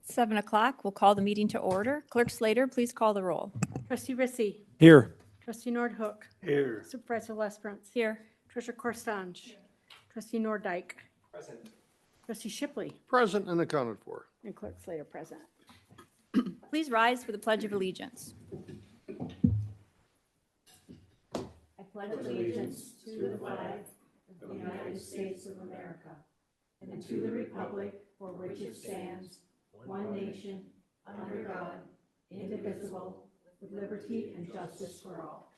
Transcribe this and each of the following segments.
Seven o'clock, we'll call the meeting to order. Clerk Slater, please call the roll. Trustee Rissy. Here. Trustee Nordhook. Here. Supervisor Lesperance. Here. Treasurer Corstange. Trustee Norddyke. Present. Trustee Shipley. Present and accounted for. And Clerk Slater present. Please rise for the Pledge of Allegiance. I pledge allegiance to the flag of the United States of America and to the republic for which it stands, one nation, under God, indivisible, with liberty and justice for all.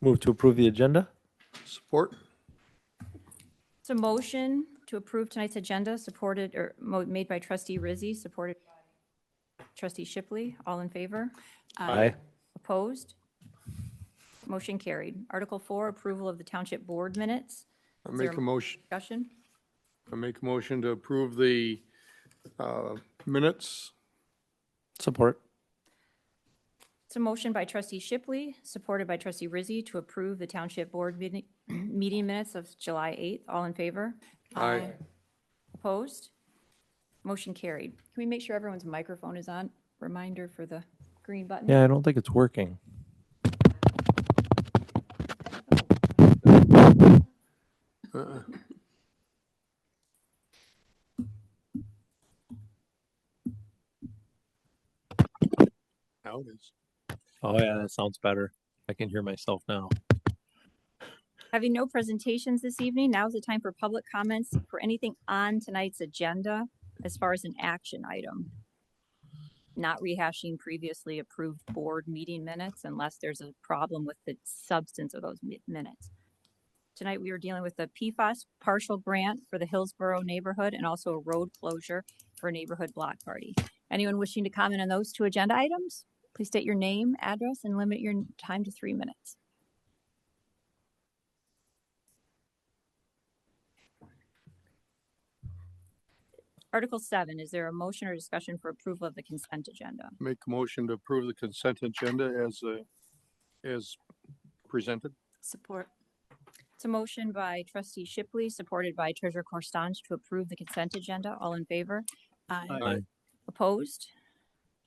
Move to approve the agenda. Support. It's a motion to approve tonight's agenda, supported or made by Trustee Rizzi, supported by Trustee Shipley. All in favor? Aye. Opposed? Motion carried. Article 4, approval of the Township Board minutes. I Is there make a motion. Discussion? I make a motion to approve the minutes. Support. It's a motion by Trustee Shipley, supported by Trustee Rizzi, to approve the Township Board meeting minutes of July 8th. All in favor? Aye. Opposed? Motion carried. Can we make sure everyone's microphone is on? Reminder for the green button. Yeah, I don't think it's working. Now it is. Oh, yeah, that sounds better. I can hear myself now. Having no presentations this evening, now is the time for public comments for anything on tonight's agenda as far as an action item. Not rehashing previously approved board meeting minutes unless there's a problem with the substance of those minutes. Tonight we are dealing with the PFAS partial grant for the Hillsborough neighborhood and also a road closure for a neighborhood block party. Anyone wishing to comment on those two agenda items? Please state your name, address, and limit your time to 3 minutes. Article 7, is there a motion or discussion for approval of the consent agenda? Make a motion to approve the consent agenda as presented. Support. It's a motion by Trustee Shipley, supported by Treasurer Corstange, to approve the consent agenda. All in favor? Aye. Opposed?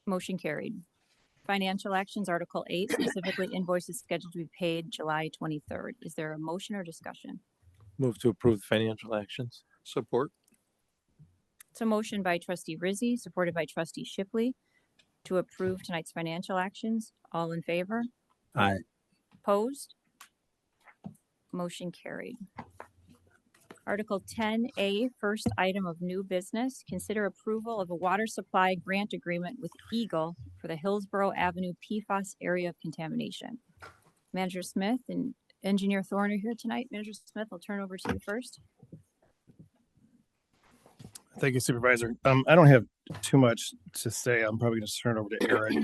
Motion carried. Financial actions, Article 8, specifically invoices scheduled to be paid July 23rd. Is there a motion or discussion? Move to approve the financial actions. Support. It's a motion by Trustee Rizzi, supported by Trustee Shipley, to approve tonight's financial actions. All in favor? Aye. Opposed? Motion carried. Article 10A, first item of new business, consider approval of a water supply grant agreement with Eagle for the Hillsborough Avenue PFAS area of contamination. Manager Smith and Engineer Thorne are here tonight. Manager Smith, I'll turn over to you first. Thank you, Supervisor. I don't have too much to say. I'm probably going to turn it over to Eric.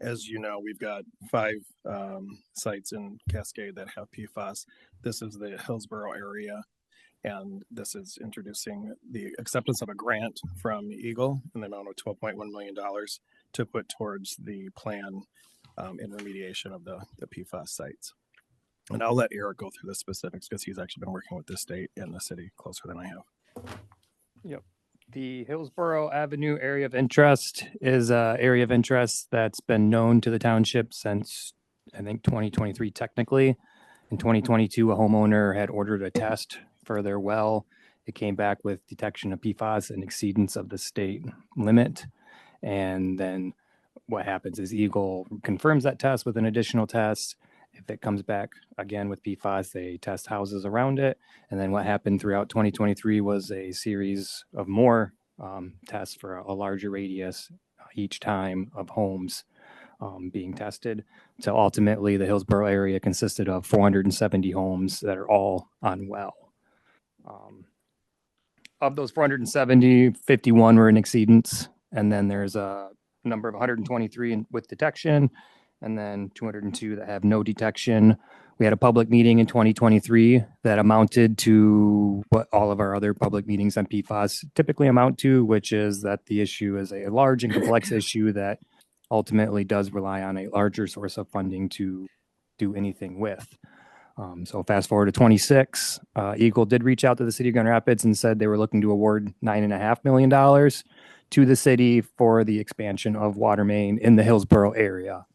As you know, we've got 5 sites in Cascade that have PFAS. This is the Hillsborough area, and this is introducing the acceptance of a grant from Eagle in the amount of $12.1 million to put towards the plan in remediation of the PFAS sites. And I'll let Eric go through the specifics because he's actually been working with the state and the city closer than I have. Yep. The Hillsborough Avenue area of interest is an area of interest that's been known to the township since, I think, 2023 technically. In 2022, a homeowner had ordered a test for their well. It came back with detection of PFAS and exceedance of the state limit. And then what happens is Eagle confirms that test with an additional test. If it comes back again with PFAS, they test houses around it. And then what happened throughout 2023 was a series of more tests for a larger radius each time of homes being tested. So ultimately, the Hillsborough area consisted of 470 homes that are all on well. Of those 470, 51 were in exceedance. And then there's a number of 123 with detection, and then 202 that have no detection. We had a public meeting in 2023 that amounted to what all of our other public meetings on PFAS typically amount to, which is that the issue is a large and complex issue that ultimately does rely on a larger source of funding to do anything with. So fast forward to 26, Eagle did reach out to the city of Grand Rapids and said they were looking to award $9.5 million to the city for the expansion of water main in the Hillsborough area.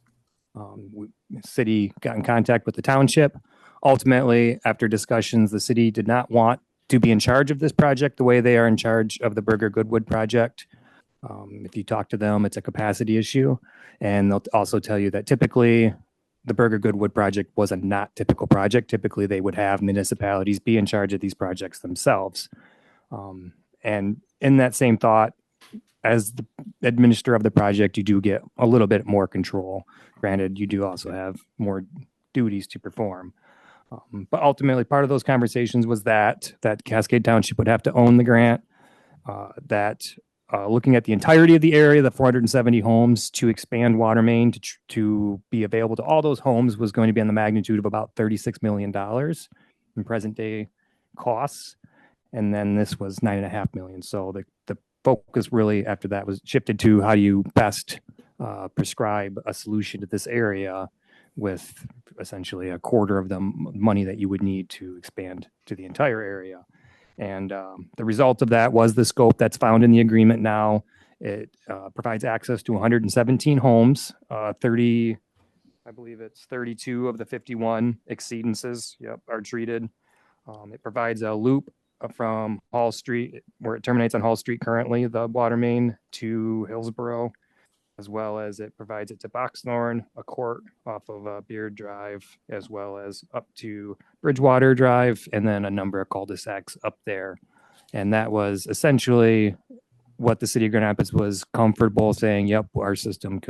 The city got in contact with the township. Ultimately, after discussions, the city did not want to be in charge of this project the way they are in charge of the Burger Goodwood project. If you talk to them, it's a capacity issue. And they'll also tell you that typically the Burger Goodwood project was a not typical project. Typically, they would have municipalities be in charge of these projects themselves. And in that same thought, as the administrator of the project, you do get a little bit more control. Granted, you do also have more duties to perform. But ultimately, part of those conversations was that Cascade Township would have to own the grant, looking at the entirety of the area, the 470 homes, to expand water main to be available to all those homes was going to be in the magnitude of about $36 million in present day costs. And then this was $9.5 million. So the focus really after that was shifted to how do you best prescribe a solution to this area with essentially a quarter of the money that you would need to expand to the entire area. And the result of that was the scope that's found in the agreement now. It provides access to 117 homes, 30, I believe it's 32 of the 51 exceedances, are treated. It provides a loop from Hall Street, where it terminates on Hall Street currently, the water main, to Hillsborough, as well as it provides it to Boxthorn, a court off of Beard Drive, as well as up to Bridgewater Drive, and then a number of cul-de-sacs up there. And that was essentially what the city of Grand Rapids was comfortable saying, yep, our system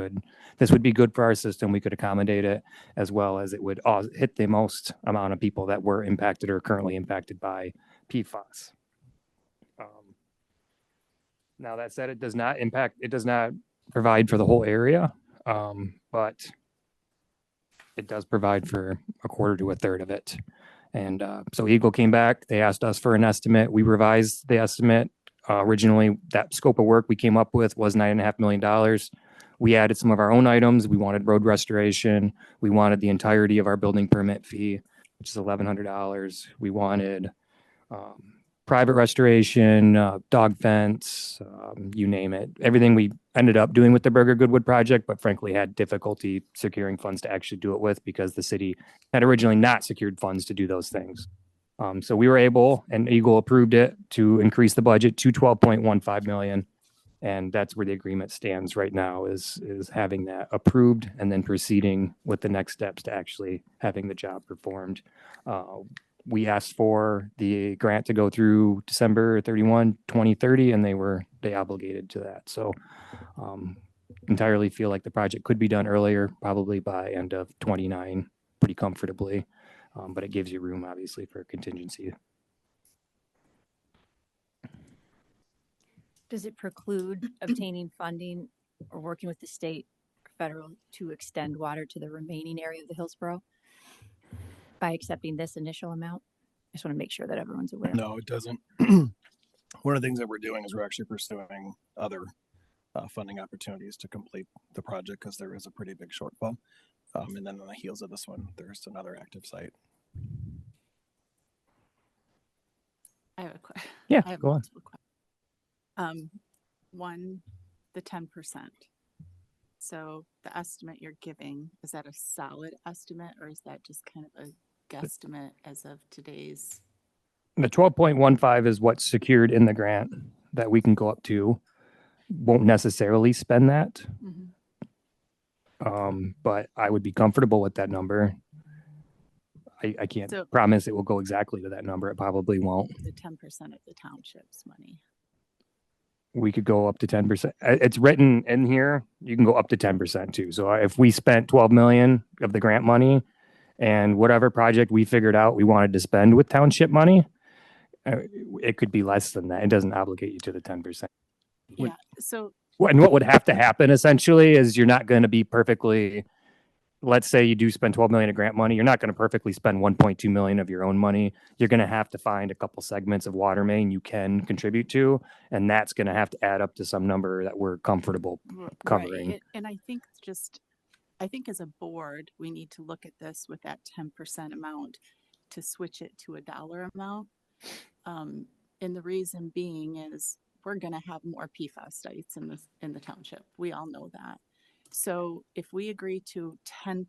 this would be good for our system. We could accommodate it, as well as it would hit the most amount of people that were impacted or currently impacted by PFAS. Now that said, it does not provide for the whole area, but it does provide for a quarter to a third of it. And so Eagle came back. They asked us for an estimate. We revised the estimate. Originally, that scope of work we came up with was $9.5 million. We added some of our own items. We wanted road restoration. We wanted the entirety of our building permit fee, which is $1,100. We wanted private restoration, dog fence, you name it. Everything we ended up doing with the Burger Goodwood project, but frankly had difficulty securing funds to actually do it with because the city had originally not secured funds to do those things. So we were able, and Eagle approved it, to increase the budget to $12.15 million. And that's where the agreement stands right now, is having that approved and then proceeding with the next steps to actually having the job performed. We asked for the grant to go through December 31, 2030, and they obligated to that. So entirely feel like the project could be done earlier, probably by end of 29, pretty comfortably. But it gives you room, obviously, for contingency. Does it preclude obtaining funding or working with the state or federal to extend water to the remaining area of the Hillsborough by accepting this initial amount? I just want to make sure that everyone's aware. No, it doesn't. One of the things that we're doing is we're actually pursuing other funding opportunities to complete the project because there is a pretty big shortfall. And then on the heels of this one, there's another active site. I have a question. Yeah, I have go on. multiple questions. One, the 10%. So the estimate you're giving, is that a solid estimate or is that just kind of a guesstimate as of today's? The 12.15 is what's secured in the grant that we can go up to. Won't necessarily spend that. But I would be comfortable with that number. I can't promise it will go exactly to that number. It probably won't. The 10% of the township's money. We could go up to 10%. It's written in here. You can go up to 10% too. So if we spent 12 million of the grant money and whatever project we figured out we wanted to spend with township money, it could be less than that. It doesn't obligate you to the 10%. Yeah. So And what would have to happen essentially is you're not going to be perfectly let's say you do spend 12 million of grant money, you're not going to perfectly spend 1.2 million of your own money. You're going to have to find a couple segments of water main you can contribute to, and that's going to have to add up to some number that we're comfortable covering. Right. And I think I think as a board, we need to look at this with that 10% amount to switch it to a dollar amount. And the reason being is we're going to have more PFAS sites in the township. We all know that. So if we agree to 10%,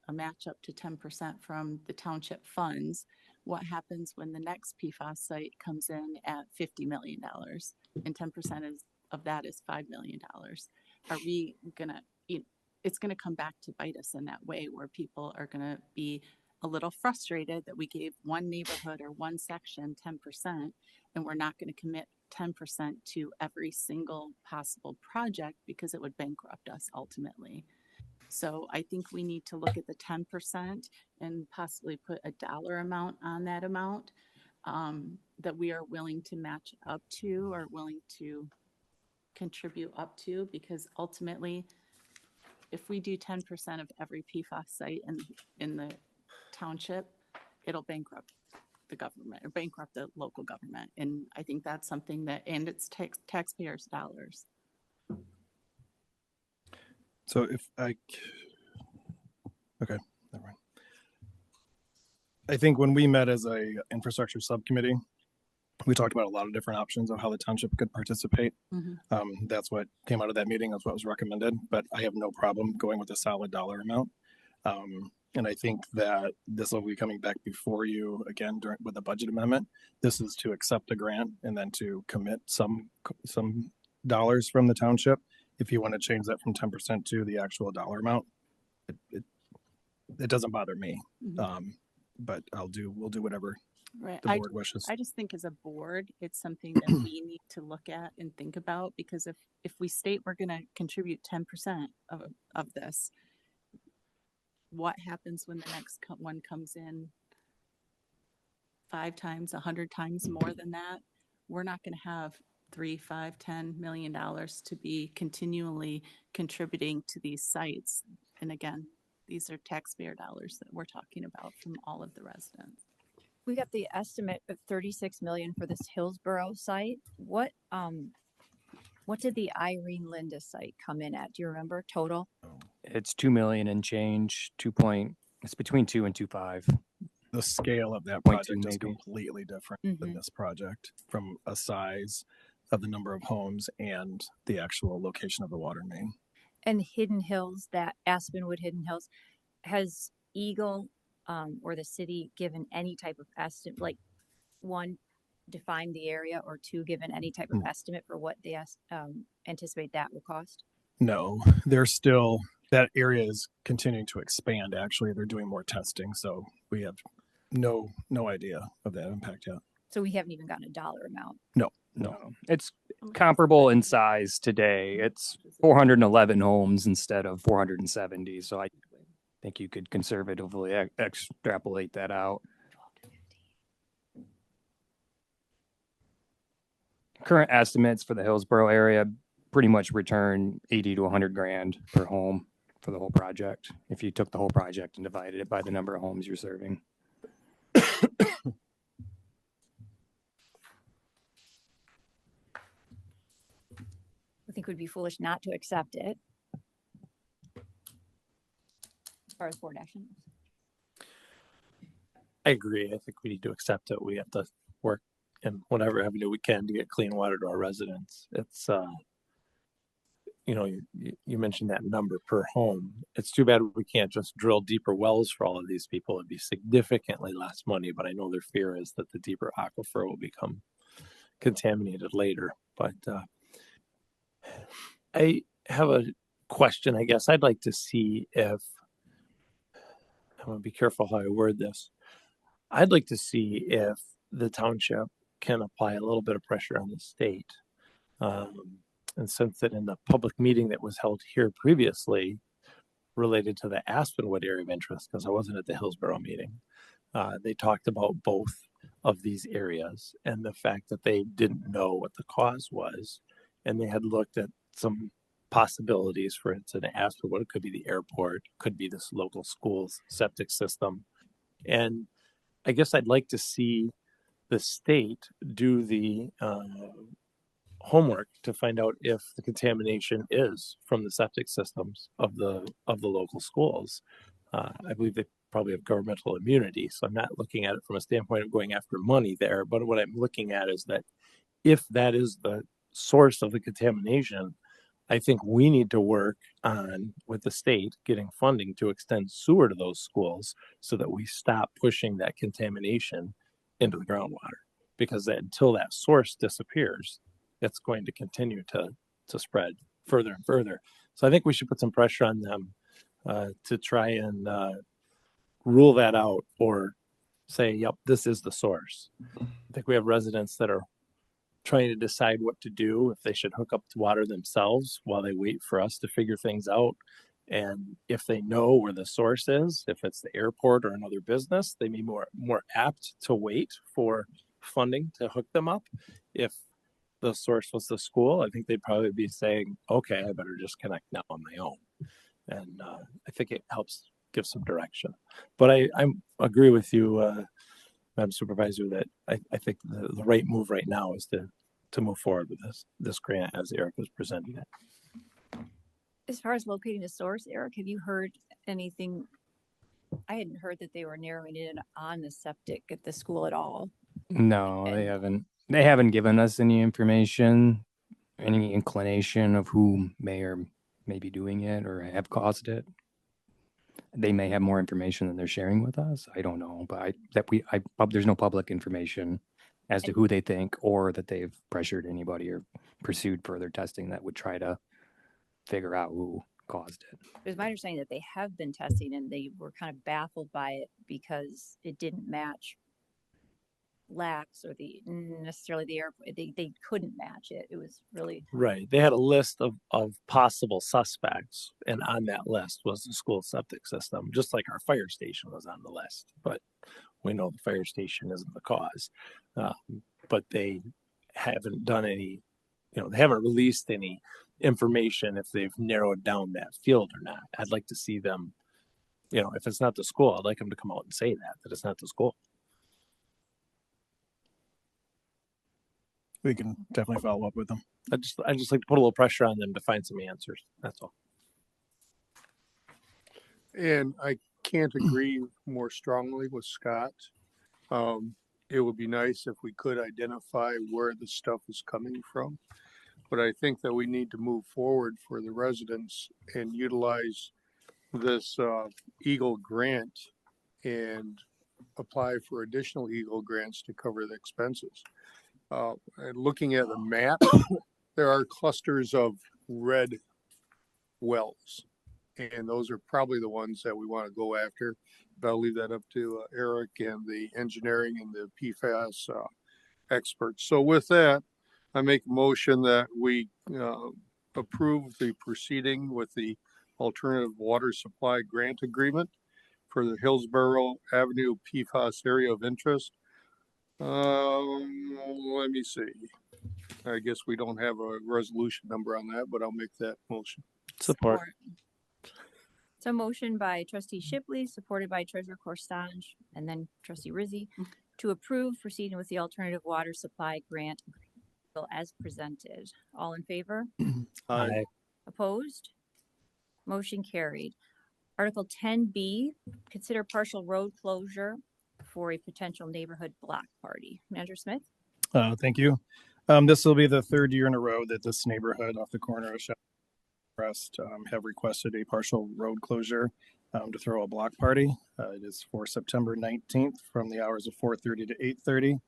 a match up to 10% from the township funds, what happens when the next PFAS site comes in at $50 million and 10% of that is $5 million? Are we going to, it's going to come back to bite us in that way where people are going to be a little frustrated that we gave one neighborhood or one section 10% and we're not going to commit 10% to every single possible project because it would bankrupt us ultimately. So I think we need to look at the 10% and possibly put a dollar amount on that amount that we are willing to match up to or willing to contribute up to, because ultimately if we do 10% of every PFAS site in the township, it'll bankrupt the government or bankrupt the local government. And I think that's something that, and it's taxpayers' dollars. So if okay, never mind. I think when we met as a infrastructure subcommittee, we talked about a lot of different options of how the township could participate. That's what came out of that meeting. That's what was recommended, but I have no problem going with a solid dollar amount. And I think that this will be coming back before you again with the budget amendment. This is to accept a grant and then to commit some dollars from the township. If you want to change that from 10% to the actual dollar amount, it doesn't bother me. But we'll do whatever Right. the board wishes. I just think as a board, it's something that we need to look at and think about, because if we state we're going to contribute 10% of this, what happens when the next one comes in 5 times, 100 times more than that? We're not going to have $3, $5, $10 million to be continually contributing to these sites. And again, these are taxpayer dollars that we're talking about from all of the residents. We got the estimate of 36 million for this Hillsborough site. What did the Irene Linda site come in at? Do you remember total? It's 2 million and change, it's between 2 and 2.5. The scale of that 0.2 project is maybe. completely different than this project from a size of the number of homes and the actual location of the water main. And Hidden Hills, that Aspenwood Hidden Hills, has Eagle or the city given any type of estimate, like one, define the area, or two, given any type of estimate for what they anticipate that will cost? No, that area is continuing to expand. Actually, they're doing more testing. So we have no idea of that impact yet. So we haven't even gotten a dollar amount. No. It's comparable in size today. It's 411 homes instead of 470. So I think you could conservatively extrapolate that out. Current estimates for the Hillsborough area pretty much return 80 to 100 grand per home for the whole project, if you took the whole project and divided it by the number of homes you're serving. I think we'd be foolish not to accept it. As far as board action. I agree. I think we need to accept it. We have to work in whatever avenue we can to get clean water to our residents. It's, you mentioned that number per home. It's too bad we can't just drill deeper wells for all of these people. It'd be significantly less money, but I know their fear is that the deeper aquifer will become contaminated later. But I have a question, I guess. I'd like to see if, I'm going to be careful how I word this. I'd like to see if the township can apply a little bit of pressure on the state. And since that in the public meeting that was held here previously related to the Aspenwood area of interest, because I wasn't at the Hillsborough meeting, they talked about both of these areas and the fact that they didn't know what the cause was. And they had looked at some possibilities. For instance, asked for what it could be the airport, could be this local school's septic system. And I guess I'd like to see the state do the homework to find out if the contamination is from the septic systems of the local schools. I believe they probably have governmental immunity, so I'm not looking at it from a standpoint of going after money there. But what I'm looking at is that if that is the source of the contamination, I think we need to work on with the state getting funding to extend sewer to those schools so that we stop pushing that contamination into the groundwater. Because until that source disappears, it's going to continue to spread further and further. So I think we should put some pressure on them to try and rule that out or say, yep, this is the source. I think we have residents that are trying to decide what to do, if they should hook up to water themselves while they wait for us to figure things out. And if they know where the source is, if it's the airport or another business, they may be more apt to wait for funding to hook them up. If the source was the school, I think they'd probably be saying, okay, I better just connect now on my own. And I think it helps give some direction. But I agree with you, Madam Supervisor, that I think the right move right now is to move forward with this grant as Eric was presenting it. As far as locating the source, Eric, have you heard anything? I hadn't heard that they were narrowing in on the septic at the school at all. No, they haven't. They haven't given us any information, any inclination of who may or may be doing it or have caused it. They may have more information than they're sharing with us. I don't know, but there's no public information as to who they think or that they've pressured anybody or pursued further testing that would try to figure out who caused it. It was my understanding that they have been testing and they were kind of baffled by it because it didn't match lax or necessarily the airport. They couldn't match it. It was really right. They had a list of possible suspects, and on that list was the school septic system, just like our fire station was on the list. But we know the fire station isn't the cause. But they haven't done any, they haven't released any information if they've narrowed down that field or not. I'd like to see them, if it's not the school, I'd like them to come out and say that it's not the school. We can definitely follow up with them. I just like to put a little pressure on them to find some answers. That's all. And I can't agree more strongly with Scott. It would be nice if we could identify where the stuff is coming from. But I think that we need to move forward for the residents and utilize this Eagle grant and apply for additional Eagle grants to cover the expenses. Looking at the map, there are clusters of red wells, and those are probably the ones that we want to go after. But I'll leave that up to Eric and the engineering and the PFAS experts. So with that, I make a motion that we approve the proceeding with the alternative water supply grant agreement for the Hillsborough Avenue PFAS area of interest. Let me see. I guess we don't have a resolution number on that, but I'll make that motion. Support. So motion by Trustee Shipley, supported by Treasurer Corstange, and then Trustee Rizzi, to approve proceeding with the alternative water supply grant as presented. All in favor? Aye. Opposed? Motion carried. Article 10B, consider partial road closure for a potential neighborhood block party. Manager Smith? Thank you. This will be the third year in a row that this neighborhood off the corner of Crest have requested a partial road closure to throw a block party. It is for September 19th from the hours of 4:30 to 8:30.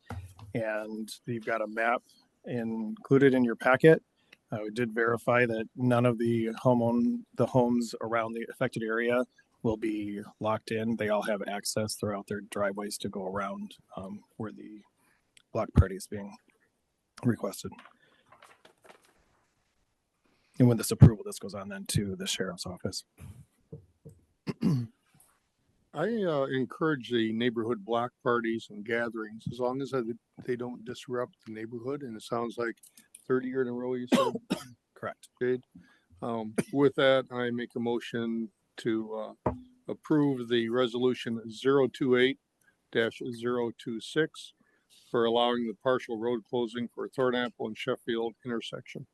And you've got a map included in your packet. We did verify that none of the homes around the affected area will be locked in. They all have access throughout their driveways to go around where the block party is being requested. And with this approval, this goes on then to the sheriff's office. I encourage the neighborhood block parties and gatherings as long as they don't disrupt the neighborhood. And it sounds like 30 years in a row, you said? Correct. Jade. With that, I make a motion to approve the resolution 028-026 for allowing the partial road closing for Thornapple and Sheffield intersection.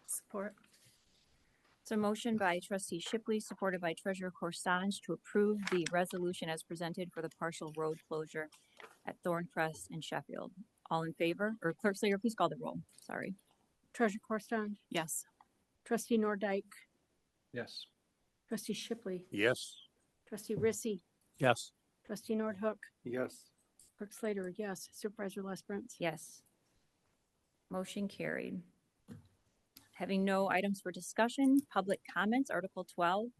Support. So motion by trustee Shipley, supported by treasurer Correspondence to approve the resolution as presented for the partial road closure at Thorncrest and Sheffield. All in favor? Or Clerk Slater, please call the roll. Sorry. Treasurer Correspondence, Yes. trustee Nordike, Yes. trustee Shipley, Yes. trustee Rissy, Yes. trustee Nordhook, Yes. clerk Slater, yes, supervisor Lesbrunz. Yes. Motion carried. Having no items for discussion, public comments, Article 12.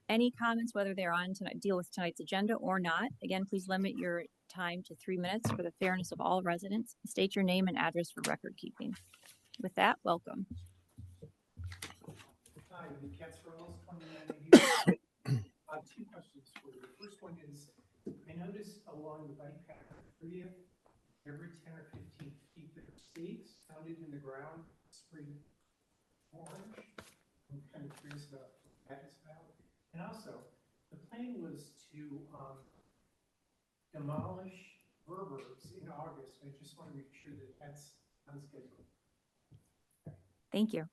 Any comments, whether they're on tonight, deal with tonight's agenda or not. Again, please limit your time to 3 minutes for the fairness of all residents. State your name and address for record keeping. With that, welcome. Hi, the Cats for Wells, 2980. Two questions for you. The first one is, I noticed along the bike path at 30th, every 10 or 15 feet, there are stakes founded in the ground, sprayed orange. I'm kind of curious about what that is about. And also, the plan was to demolish Verber's in August. I just want to make sure that that's on schedule. Thank you.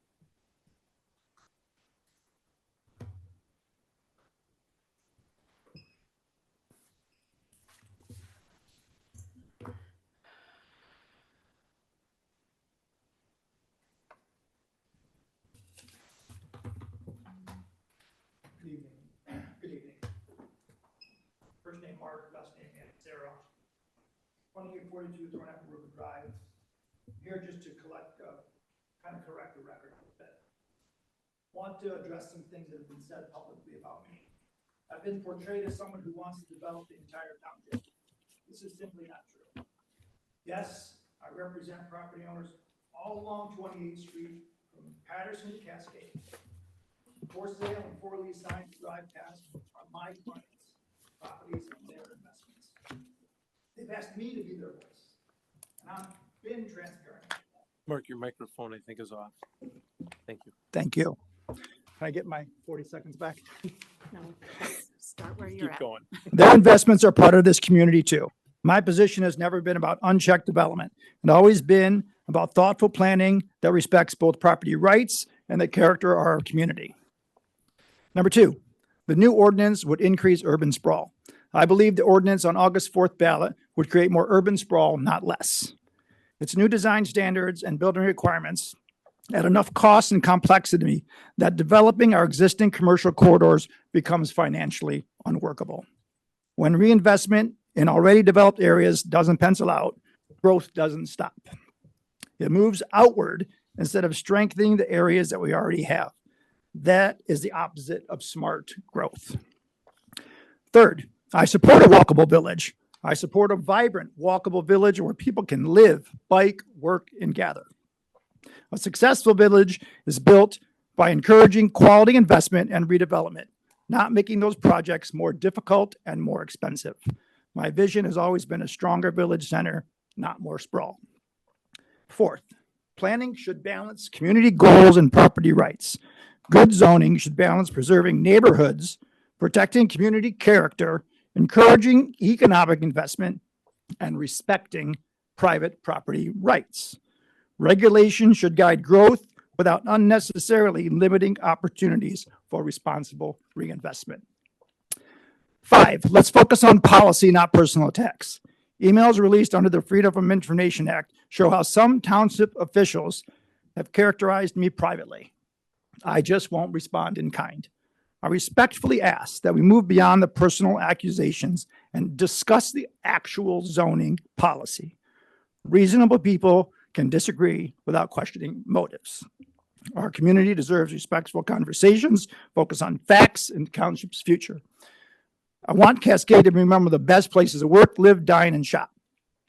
Good evening. Good evening. First name Mark, last name Sarah. 2842 Thornapple River Drive. I'm here just to kind of correct the record a little bit. Want to address some things that have been said publicly about me. I've been portrayed as someone who wants to develop the entire township. This is simply not true. Yes, I represent property owners all along 28th Street from Patterson to Cascade. For sale and for lease signs to drive past are my clients' properties and their investments. They've asked me to be their voice, and I've been transparent. Mark, your microphone, I think, is off. Thank you. Thank you. Can I get my 40 seconds back? No, start where you're Keep at. going. Their investments are part of this community too. My position has never been about unchecked development. It's always been about thoughtful planning that respects both property rights and the character of our community. Number two, the new ordinance would increase urban sprawl. I believe the ordinance on August 4th ballot would create more urban sprawl, not less. Its new design standards and building requirements add enough cost and complexity that developing our existing commercial corridors becomes financially unworkable. When reinvestment in already developed areas doesn't pencil out, growth doesn't stop. It moves outward instead of strengthening the areas that we already have. That is the opposite of smart growth. Third, I support a walkable village. I support a vibrant, walkable village where people can live, bike, work, and gather. A successful village is built by encouraging quality investment and redevelopment, not making those projects more difficult and more expensive. My vision has always been a stronger village center, not more sprawl. Fourth, planning should balance community goals and property rights. Good zoning should balance preserving neighborhoods, protecting community character, encouraging economic investment, and respecting private property rights. Regulation should guide growth without unnecessarily limiting opportunities for responsible reinvestment. 5, let's focus on policy, not personal attacks. Emails released under the Freedom of Information Act show how some township officials have characterized me privately. I just won't respond in kind. I respectfully ask that we move beyond the personal accusations and discuss the actual zoning policy. Reasonable people can disagree without questioning motives. Our community deserves respectful conversations, focus on facts and the township's future. I want Cascade to remember the best places to work, live, dine, and shop.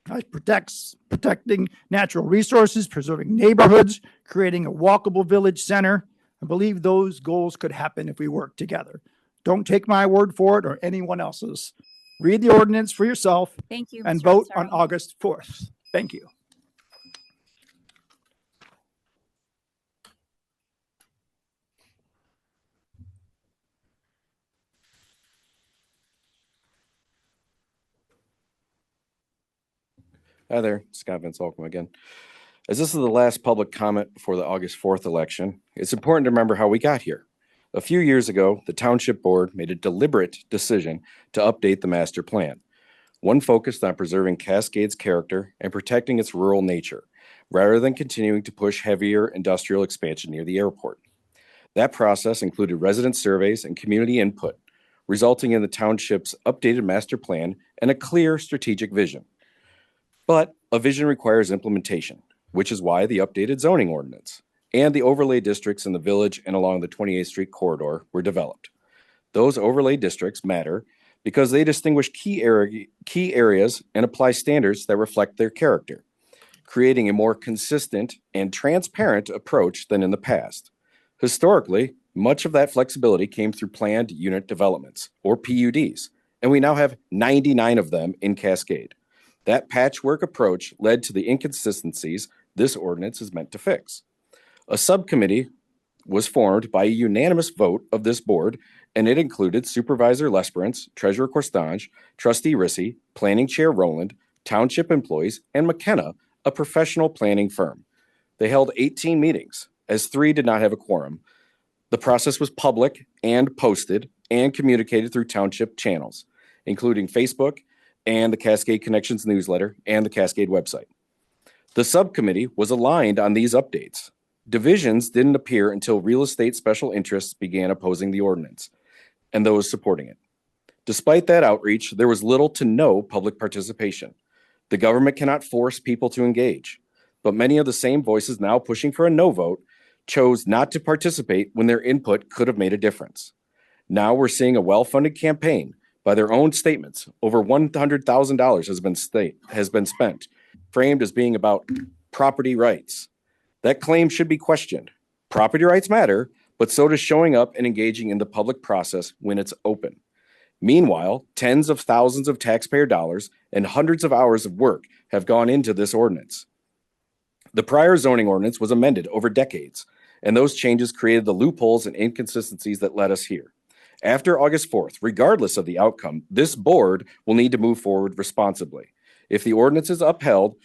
Protecting natural resources, preserving neighborhoods, creating a walkable village center. I believe those goals could happen if we work together. Don't take my word for it or anyone else's. Read the ordinance for yourself. Thank you, And Mr. vote Ansaro. on August 4th. Thank you. Hi there, Scott Vince Holcomb again. As this is the last public comment before the August 4th election, it's important to remember how we got here. A few years ago, the Township Board made a deliberate decision to update the master plan. One focused on preserving Cascade's character and protecting its rural nature, rather than continuing to push heavier industrial expansion near the airport. That process included resident surveys and community input, resulting in the township's updated master plan and a clear strategic vision. But a vision requires implementation, which is why the updated zoning ordinance and the overlay districts in the village and along the 28th Street corridor were developed. Those overlay districts matter because they distinguish key areas and apply standards that reflect their character, creating a more consistent and transparent approach than in the past. Historically, much of that flexibility came through planned unit developments, or PUDs, and we now have 99 of them in Cascade. That patchwork approach led to the inconsistencies this ordinance is meant to fix. A subcommittee was formed by a unanimous vote of this board, and it included Supervisor Lesperance, Treasurer Corstange, Trustee Rissy, Planning Chair Rowland, Township employees, and McKenna, a professional planning firm. They held 18 meetings, as 3 did not have a quorum. The process was public and posted and communicated through Township channels, including Facebook and the Cascade Connections newsletter and the Cascade website. The subcommittee was aligned on these updates. Divisions didn't appear until real estate special interests began opposing the ordinance and those supporting it. Despite that outreach, there was little to no public participation. The government cannot force people to engage, but many of the same voices now pushing for a no vote chose not to participate when their input could have made a difference. Now we're seeing a well-funded campaign. By their own statements, over $100,000 has been spent, framed as being about property rights. That claim should be questioned. Property rights matter, but so does showing up and engaging in the public process when it's open. Meanwhile, tens of thousands of taxpayer dollars and hundreds of hours of work have gone into this ordinance. The prior zoning ordinance was amended over decades, and those changes created the loopholes and inconsistencies that led us here. After August 4th, regardless of the outcome, this board will need to move forward responsibly. If the ordinance is upheld,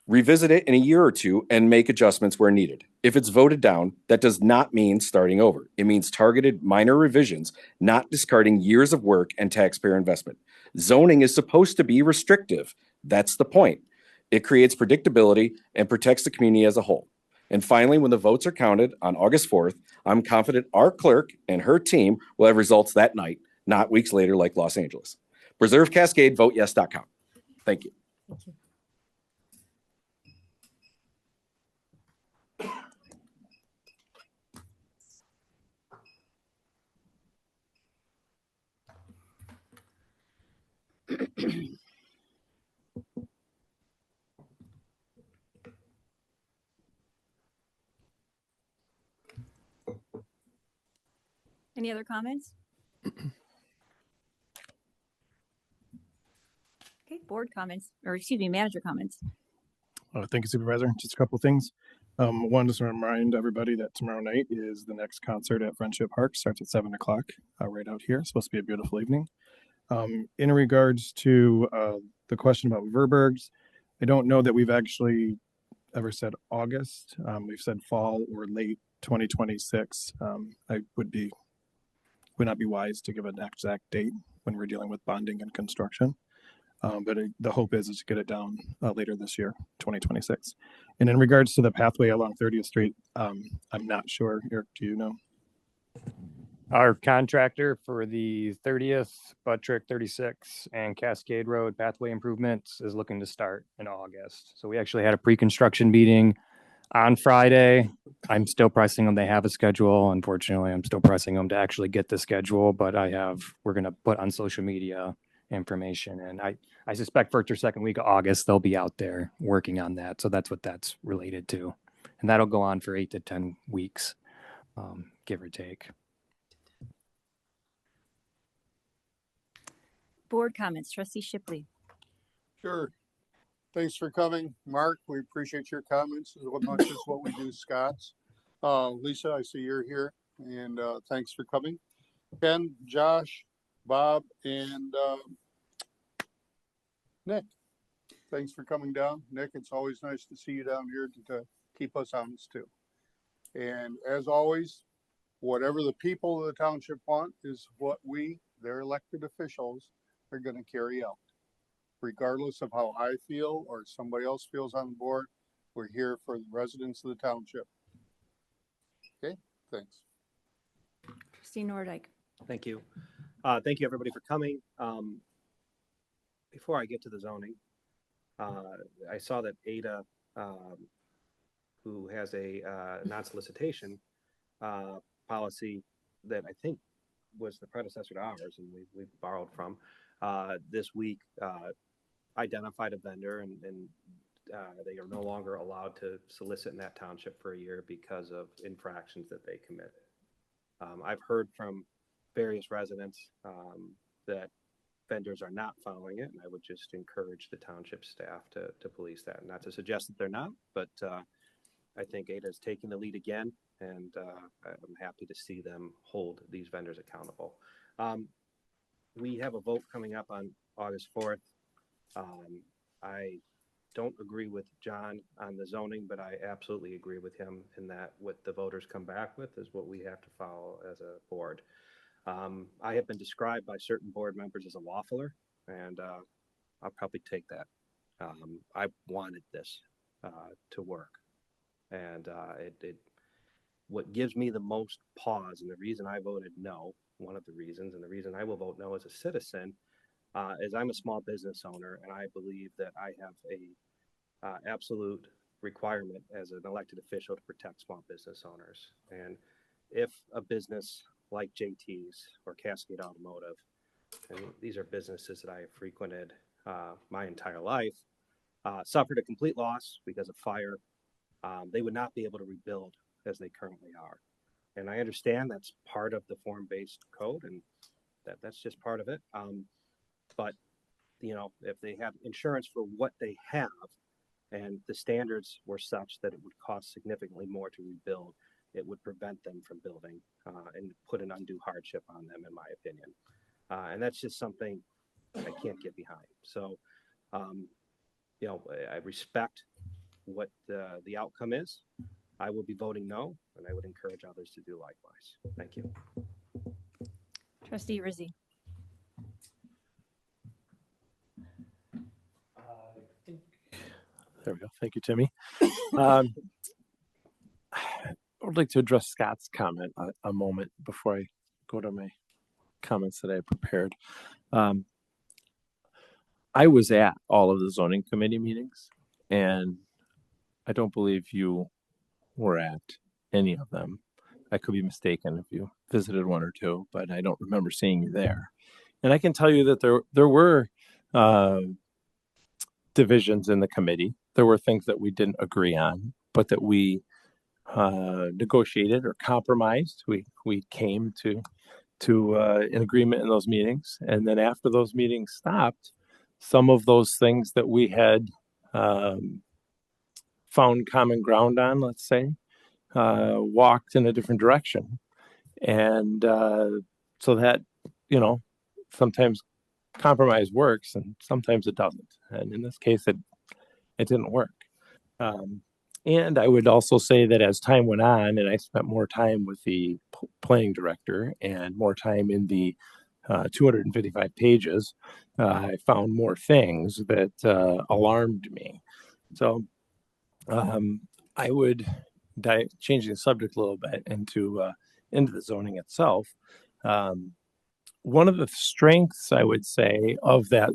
revisit it in a year or two and make adjustments where needed. If it's voted down, that does not mean starting over. It means targeted minor revisions, not discarding years of work and taxpayer investment. Zoning is supposed to be restrictive. That's the point. It creates predictability and protects the community as a whole. And finally, when the votes are counted on August 4th, I'm confident our clerk and her team will have results that night, not weeks later like Los Angeles. Preserve Cascade, voteyes.com. Thank you. Thank you. Any other comments? Okay, board comments, or excuse me, manager comments. Thank you, Supervisor. Just a couple of things. One, just to remind everybody that tomorrow night is the next concert at Friendship Park. Starts at 7 o'clock right out here. It's supposed to be a beautiful evening. In regards to the question about Verbergs, I don't know that we've actually ever said August. We've said fall or late 2026. I would not be wise to give an exact date when we're dealing with bonding and construction. But the hope is to get it down later this year, 2026. And in regards to the pathway along 30th Street, I'm not sure. Eric, do you know? Our contractor for the 30th, Buttrick 36 and Cascade Road pathway improvements is looking to start in August. So we actually had a pre-construction meeting on Friday. I'm still pressing them. They have a schedule. Unfortunately, I'm still pressing them to actually get the schedule, but we're going to put on social media information. And I suspect first or second week of August, they'll be out there working on that. So that's what that's related to. And that'll go on for 8 to 10 weeks, give or take. Board comments, Trustee Shipley. Sure. Thanks for coming, Mark. We appreciate your comments as much as what we do, Scott's. Lisa, I see you're here, and thanks for coming. Ken, Josh, Bob, and Nick. thanks for coming down. Nick, it's always nice to see you down here to keep us honest too. And as always, whatever the people of the township want is what we, their elected officials, are going to carry out. Regardless of how I feel or somebody else feels on the board, we're here for the residents of the township. Okay, thanks. Trustee Nordike. Thank you. Thank you, everybody, for coming. Before I get to the zoning, I saw that Ada, who has a non-solicitation policy that I think was the predecessor to ours, and we borrowed from, this week identified a vendor, and they are no longer allowed to solicit in that township for a year because of infractions that they commit. I've heard from various residents that vendors are not following it, and I would just encourage the township staff to police that. Not to suggest that they're not, but I think Ada is taking the lead again, and I'm happy to see them hold these vendors accountable. We have a vote coming up on August 4th. I don't agree with John on the zoning, but I absolutely agree with him in that what the voters come back with is what we have to follow as a board. I have been described by certain board members as a waffler, and I'll probably take that. I wanted this to work, and what gives me the most pause, and the reason I voted no, one of the reasons, and the reason I will vote no as a citizen, is I'm a small business owner, and I believe that I have a absolute requirement as an elected official to protect small business owners. And if a business like JT's or Cascade Automotive, and these are businesses that I have frequented my entire life, suffered a complete loss because of fire, they would not be able to rebuild as they currently are. And I understand that's part of the form-based code, and that's just part of it. But you know, if they have insurance for what they have, and the standards were such that it would cost significantly more to rebuild, it would prevent them from building and put an undue hardship on them, in my opinion. And that's just something I can't get behind. So, you know, I respect what the outcome is. I will be voting no, and I would encourage others to do likewise. Thank you. Trustee Rizzi. There we go. Thank you, Timmy. I would like to address Scott's comment a moment before I go to my comments that I prepared. I was at all of the zoning committee meetings, and I don't believe you were at any of them. I could be mistaken if you visited one or two, but I don't remember seeing you there. And I can tell you that there were divisions in the committee. There were things that we didn't agree on, but that we negotiated or compromised. We came to an agreement in those meetings, and then after those meetings stopped, some of those things that we had found common ground on, let's say, walked in a different direction, and so that, you know, sometimes compromise works and sometimes it doesn't, and in this case it didn't work. And I would also say that as time went on and I spent more time with the planning director and more time in the 255 pages, I found more things that alarmed me. So I would change the subject a little bit into the zoning itself. One of the strengths, I would say, of that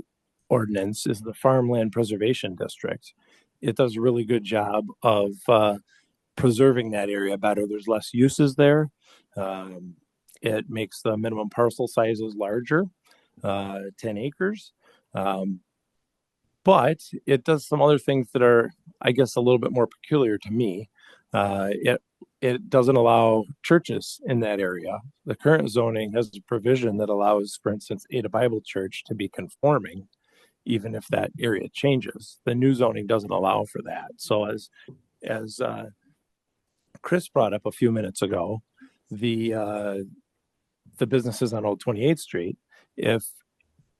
ordinance is the Farmland Preservation District. It does a really good job of preserving that area better. There's less uses there. It makes the minimum parcel sizes larger, 10 acres. But it does some other things that are, I guess, a little bit more peculiar to me. It doesn't allow churches in that area. The current zoning has a provision that allows, for instance, Ada Bible Church to be conforming, even if that area changes. The new zoning doesn't allow for that. So as Chris brought up a few minutes ago, the businesses on Old 28th Street, if,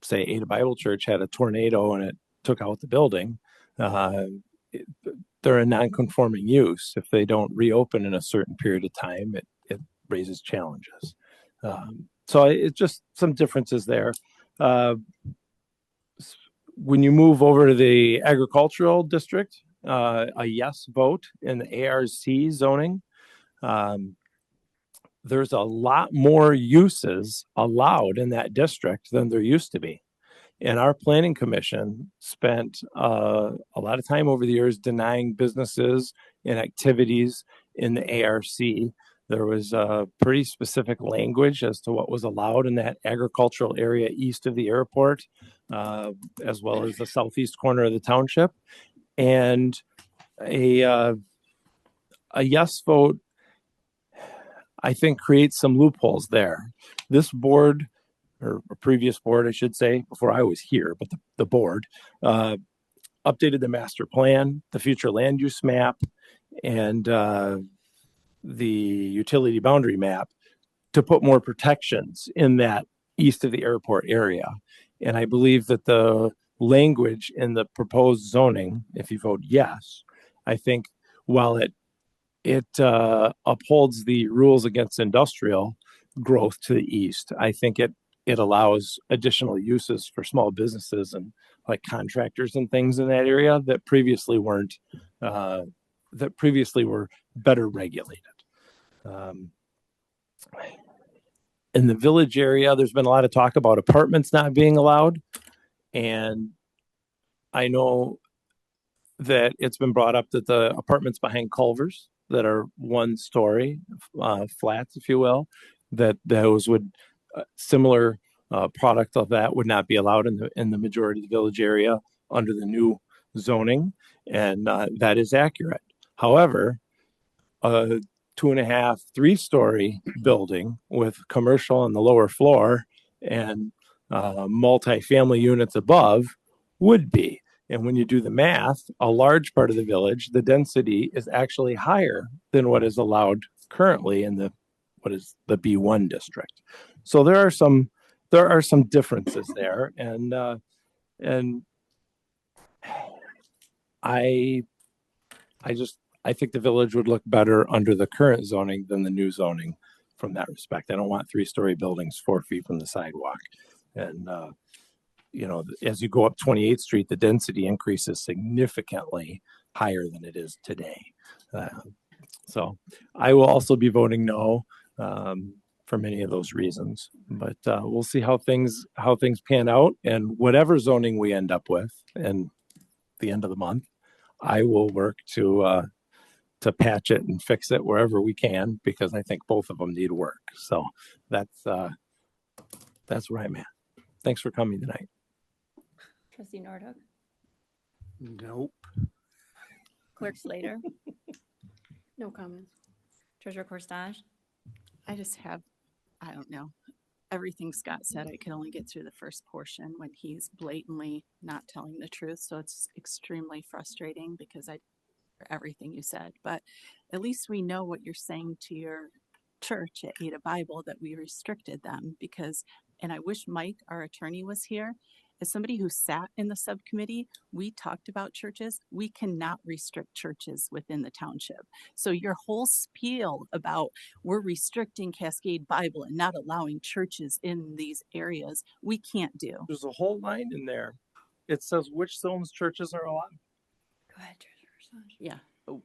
say, Ada Bible Church had a tornado and it took out the building, uh, it- they're a non-conforming use. If they don't reopen in a certain period of time, it raises challenges. So it's just some differences there. Uh, when you move over to the agricultural district, a yes vote in the ARC zoning, um, there's a lot more uses allowed in that district than there used to be. And our planning commission spent a lot of time over the years denying businesses and activities in the ARC. There was a pretty specific language as to what was allowed in that agricultural area east of the airport, as well as the southeast corner of the township. And a yes vote, I think, creates some loopholes there. This board, or a previous board, I should say, before I was here, but the board updated the master plan, the future land use map, and the utility boundary map to put more protections in that east of the airport area. And I believe that the language in the proposed zoning, if you vote yes, I think while it upholds the rules against industrial growth to the east, I think it allows additional uses for small businesses and like contractors and things in that area that previously weren't, that previously were better regulated. In the village area, there's been a lot of talk about apartments not being allowed. And I know that it's been brought up that the apartments behind Culver's that are 1 story flats, if you will, that those would similar product of that would not be allowed in the majority of the village area under the new zoning, and that is accurate. However, a 2.5, 3-story building with commercial on the lower floor and multi-family units above would be. And when you do the math, a large part of the village, the density is actually higher than what is allowed currently in the what is the B1 district. So there are some differences there, and I think the village would look better under the current zoning than the new zoning from that respect. I don't want 3-story buildings 4 feet from the sidewalk. And, as you go up 28th Street, the density increases significantly higher than it is today. So I will also be voting no for many of those reasons. But we'll see how things pan out, and whatever zoning we end up with and the end of the month, I will work to patch it and fix it wherever we can, because I think both of them need work. So that's where I'm at. Thanks for coming tonight. Trustee Norduck, Nope. Clerk Slater, No comments. Treasurer Corsage. I just have, I don't know, everything Scott said, I could only get through the first portion when he's blatantly not telling the truth. So it's extremely frustrating because everything you said, but at least we know what you're saying to your church at Ada Bible, that we restricted them because, and I wish Mike, our attorney, was here. As somebody who sat in the subcommittee, we talked about churches. We cannot restrict churches within the township. So your whole spiel about we're restricting Cascade Bible and not allowing churches in these areas, we can't do. There's a whole line in there. It says which zones churches are allowed. Go ahead, Treasurer Corsage. Yeah.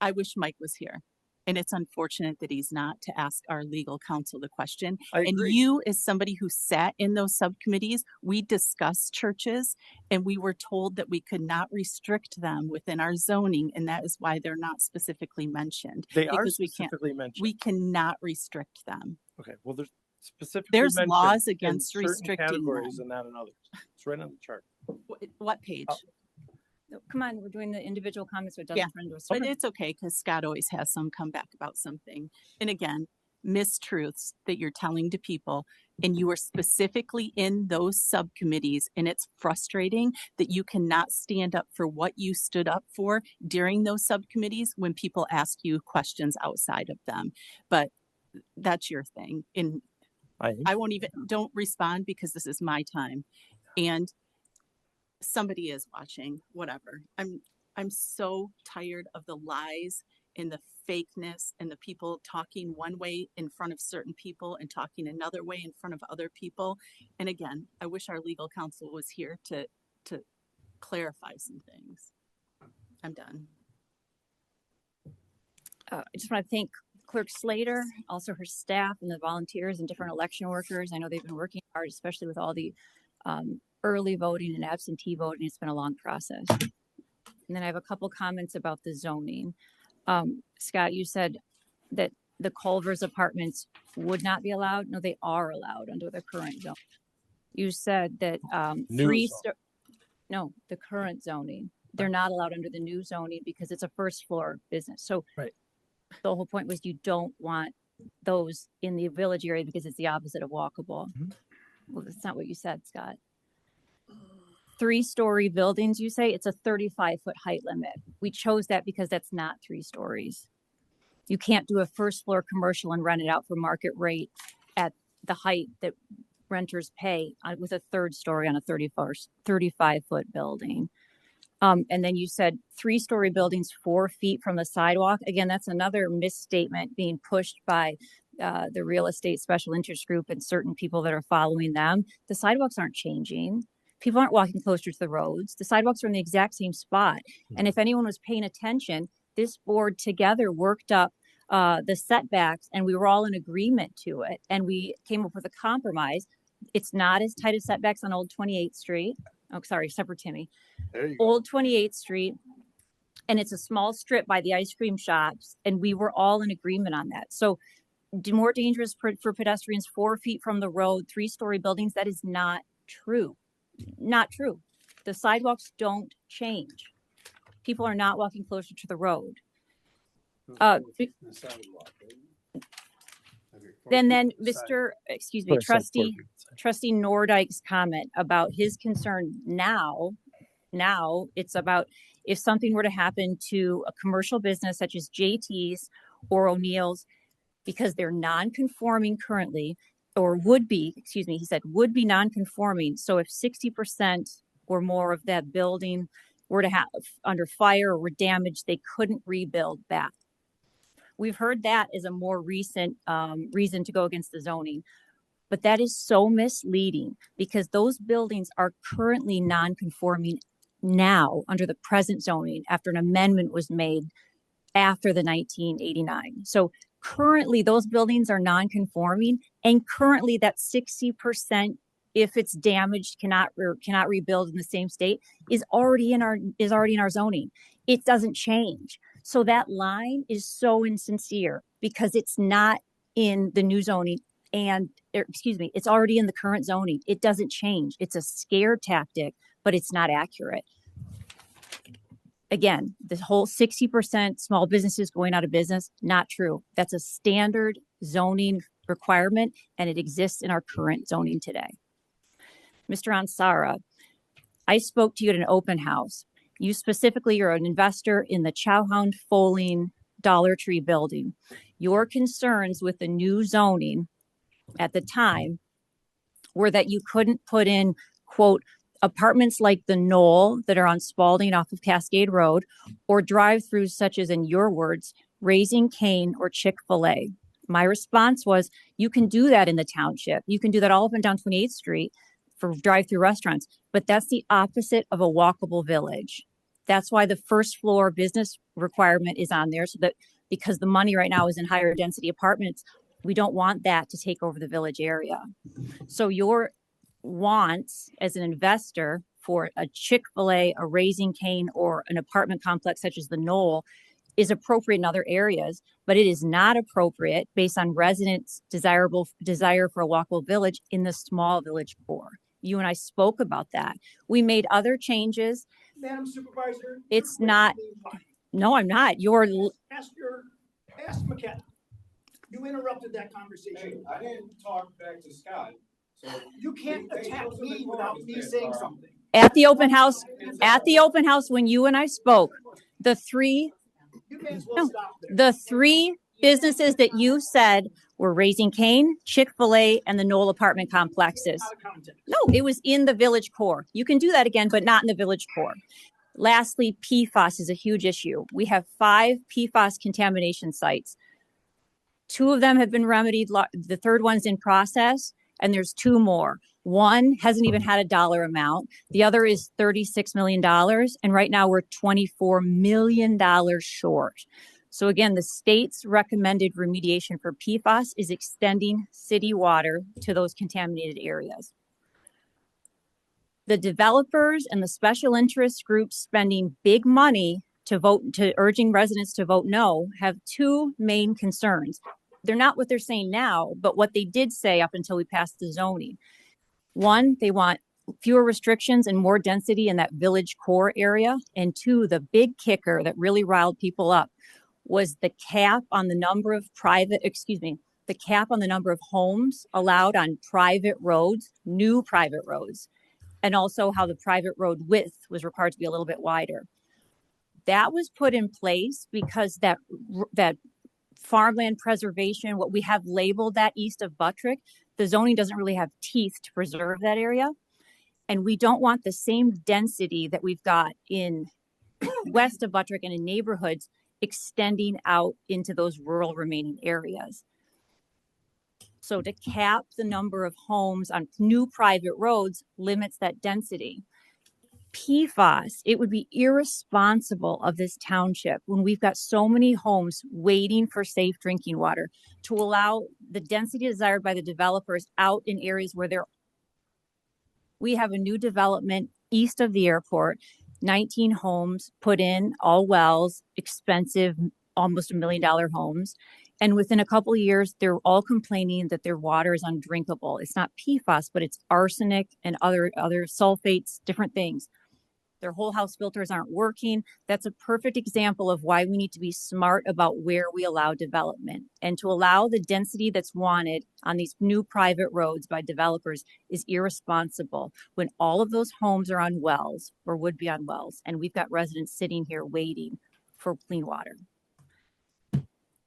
I wish Mike was here. And it's unfortunate that he's not, to ask our legal counsel the question. I And agree. you, as somebody who sat in those subcommittees, we discussed churches and we were told that we could not restrict them within our zoning. And that is why they're not specifically mentioned. They are because specifically mentioned. we cannot restrict them. Okay, well, there's specifically There's mentioned laws in against certain restricting categories them. and not in others. It's right on the chart. What page? Oh. No, come on, we're doing the individual comments, so it Yeah, doesn't turn into a But story. it's okay because Scott always has some comeback about something. And again, mistruths that you're telling to people, and you are specifically in those subcommittees, and it's frustrating that you cannot stand up for what you stood up for during those subcommittees when people ask you questions outside of them. But that's your thing. And I, I won't even, don't respond because this is my time. And somebody is watching, whatever. I'm so tired of the lies and the fakeness and the people talking one way in front of certain people and talking another way in front of other people. And again, I wish our legal counsel was here to clarify some things. I'm done. I just want to thank Clerk Slater, also her staff and the volunteers and different election workers. I know they've been working hard, especially with all the early voting and absentee voting. It's been a long process. And then I have a couple comments about the zoning. Scott, you said that the Culver's apartments would not be allowed. No, they are allowed under the current zone. You said that no, the current zoning. They're not allowed under the new zoning because it's a first floor business. So Right. The whole point was you don't want those in the village area because it's the opposite of walkable. Mhm. Well, that's not what you said, Scott. 3-story buildings, you say it's a 35-foot height limit. We chose that because that's not 3 stories. You can't do a first floor commercial and rent it out for market rate at the height that renters pay with a 3rd story on a 35-foot building. And then you said 3-story buildings 4 feet from the sidewalk. Again, that's another misstatement being pushed by the real estate special interest group and certain people that are following them. The sidewalks aren't changing. People aren't walking closer to the roads. The sidewalks are in the exact same spot. And if anyone was paying attention, this board together worked up the setbacks and we were all in agreement to it. And we came up with a compromise. It's not as tight as setbacks on Old 28th Street. Oh, sorry, except for Timmy. Old 28th Street. And it's a small strip by the ice cream shops. And we were all in agreement on that. So more dangerous for pedestrians 4 feet from the road, 3-story buildings. That is not true. Not true. The sidewalks don't change. People are not walking closer to the road. Then Trustee Nordike's comment about his concern now it's about if something were to happen to a commercial business such as JT's or O'Neill's, because they're non-conforming currently, or would be, he said, would be non-conforming. So if 60% or more of that building were to have under fire or were damaged, they couldn't rebuild back. We've heard that as a more recent reason to go against the zoning. But that is so misleading because those buildings are currently non-conforming now under the present zoning after an amendment was made after the 1989. So currently those buildings are non-conforming, and currently that 60%, if it's damaged, cannot rebuild in the same state, is already in our zoning. It doesn't change. So that line is so insincere because it's not in the new zoning it's already in the current zoning. It doesn't change. It's a scare tactic, but it's not accurate. Again, this whole 60% small businesses going out of business, not true. That's a standard zoning requirement, and it exists in our current zoning today. Mr. Ansara, I spoke to you at an open house. You specifically are an investor in the Chowhound Foaling Dollar Tree building. Your concerns with the new zoning at the time were that you couldn't put in, quote, apartments like the Knoll that are on Spalding off of Cascade Road, or drive-throughs such as, in your words, Raising Cane or Chick-fil-A. My response was, you can do that in the township. You can do that all up and down 28th Street for drive-through restaurants, but that's the opposite of a walkable village. That's why the first floor business requirement is on there, so that because the money right now is in higher density apartments, we don't want that to take over the village area. So your wants as an investor for a Chick-fil-A, a Raising Cane, or an apartment complex such as the Knoll is appropriate in other areas, but it is not appropriate based on residents' desire for a walkable village in the small village core. You and I spoke about that. We made other changes. Madam Supervisor. It's not. No, I'm not. Ask McKenna. You interrupted that conversation. I didn't talk back to Scott. So you can't attack me without me saying something. At the open house, when you and I spoke, the three businesses that you said were Raising Cane, Chick-fil-A, and the Knoll apartment complexes. No, it was in the village core. You can do that again, but not in the village core. Lastly, PFAS is a huge issue. We have 5 PFAS contamination sites. 2 of them have been remedied. The third one's in process, and there's 2 more. One hasn't even had a dollar amount. The other is $36 million. And right now we're $24 million short. So again, the state's recommended remediation for PFAS is extending city water to those contaminated areas. The developers and the special interest groups spending big money to urging residents to vote no have 2 main concerns. They're not what they're saying now, but what they did say up until we passed the zoning. 1, they want fewer restrictions and more density in that village core area. And 2, the big kicker that really riled people up was the cap on the number of homes allowed on private roads, new private roads, and also how the private road width was required to be a little bit wider. That was put in place because that farmland preservation, what we have labeled that east of Buttrick, the zoning doesn't really have teeth to preserve that area. And we don't want the same density that we've got in west of Buttrick and in neighborhoods extending out into those rural remaining areas. So to cap the number of homes on new private roads limits that density. PFAS, it would be irresponsible of this township when we've got so many homes waiting for safe drinking water to allow the density desired by the developers out in areas where we have a new development east of the airport, 19 homes put in, all wells, expensive, almost $1 million homes. And within a couple of years, they're all complaining that their water is undrinkable. It's not PFAS, but it's arsenic and other sulfates, different things. Their whole house filters aren't working. That's a perfect example of why we need to be smart about where we allow development. And to allow the density that's wanted on these new private roads by developers is irresponsible when all of those homes are on wells or would be on wells. And we've got residents sitting here waiting for clean water.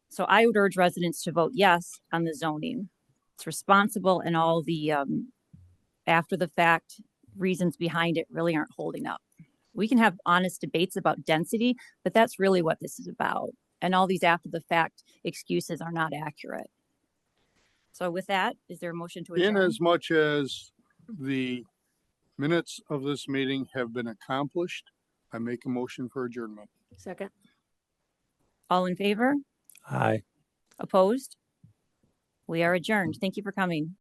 So I would urge residents to vote yes on the zoning. It's responsible, and all the after the fact reasons behind it really aren't holding up. We can have honest debates about density, but that's really what this is about. And all these after the fact excuses are not accurate. So with that, is there a motion to adjourn? In as much as the minutes of this meeting have been accomplished, I make a motion for adjournment. Second. All in favor? Aye. Opposed? We are adjourned. Thank you for coming.